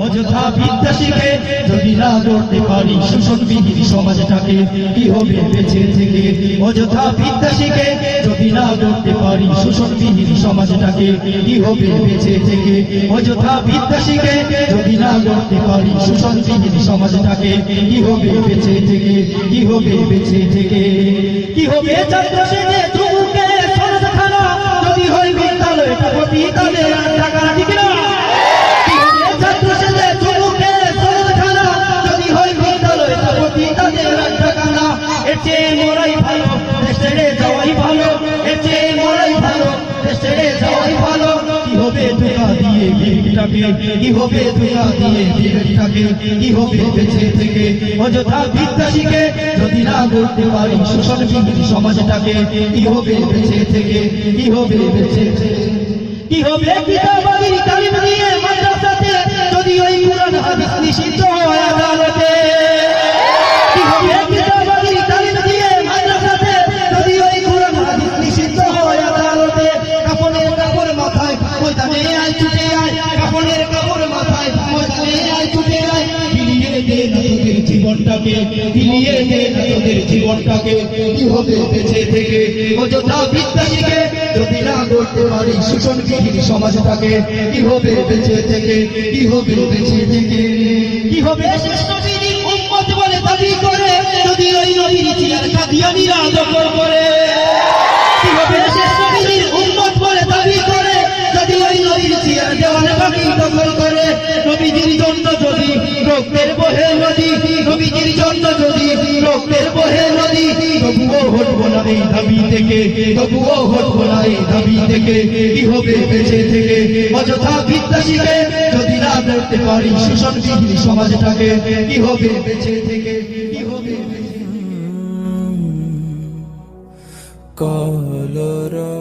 অযথা বিদ্যা শিখে যদি না গড়তে পারি শোষণবিহীন সমাজটাকে, কি হবে বেঁচে থেকে? অযথা বিদ্যা শিখে যদি না গড়তে পারি শোষণবিহীন সমাজটাকে, কি হবে বেঁচে থেকে? অযথা বিদ্যা শিখে যদি না গড়তে পারি শোষণবিহীন সমাজটাকে, কি হবে বেঁচে থেকে? কি হবে বেঁচে থেকে? কি হবে ছাত্র সেজে যুবকে সরদ খানা যদি হয় বিদ্যালয়টা প্রতি তাদের টাকা, ঠিক না? কি হবে ছাত্র সেজে যুবকে সরদ খানা যদি হয় বিদ্যালয়টা প্রতি তাদের টাকা না? এর চেয়ে মরাই ভালো, দেশ ছেড়ে যাওয়াই ভালো, এর চেয়ে মরাই ভালো, দেশ ছেড়ে যাওয়াই ভালো। কি হবে ধোঁকা দিয়ে বিবেকটাকে, কি হবে ধোঁকা দিয়ে বিবেকটাকে, কি হবে বেঁচে থেকে? অযথা বিদ্যা শিখে যদি না গড়তে পারি শোষণবিহীন সমাজটাকে, কি হবে বেঁচে থেকে? কি হবে বেঁচে থেকে? কি হবে কিতাবাদির তালিম দিয়ে মাদ্রাসাতে যদি ওই কুরআন হাদিস নিষিদ্ধ হয় আদালতে? কি হবে কিতাবাদির তালিম দিয়ে মাদ্রাসাতে যদি ওই কুরআন হাদিস নিষিদ্ধ হয় আদালতে? কাফনের কাপড় মাথায় ময়দানে আয় ছুটে আয়, কাফনের কাপড় মাথায় ময়দানে আয় ছুটে আয়। বিলিয়ে দে না তোদের জীবনটাকে, বিলিয়ে দে না তোদের জীবনটাকে, কি হবে বেঁচে থেকে? অযথা বিদ্যা শিখে যদি না গড়তে পারি শোষণবিহীন সমাজটাকে, কি হবে বেঁচে থেকে? কি হবে বেঁচে থেকে? কি হবে শেষ নবীর উম্মত বলে দাবি করে যদি ওই নবীর চিয়ার কাদিয়ানীরা দখল করে? কি হবে শেষ নবীর উম্মত বলে দাবি করে যদি ওই নবীর চিয়ার দেওয়ানবাগি দখল করে? নবীজির জন্য যদি রক্তের বহে নদী, নবীজির জন্য যদি রক্তের বহে নদী, তবুও হটবো না এই দাবি থেকে, তবুও হটবো না এই দাবি থেকে, কি হবে বেঁচে থেকে? অযথা বিদ্যা শিখে যদি না গড়তে পারি শোষণবিহীন সমাজটাকে, কি হবে বেঁচে থেকে? কি হবে বেঁচে থেকে? কলরা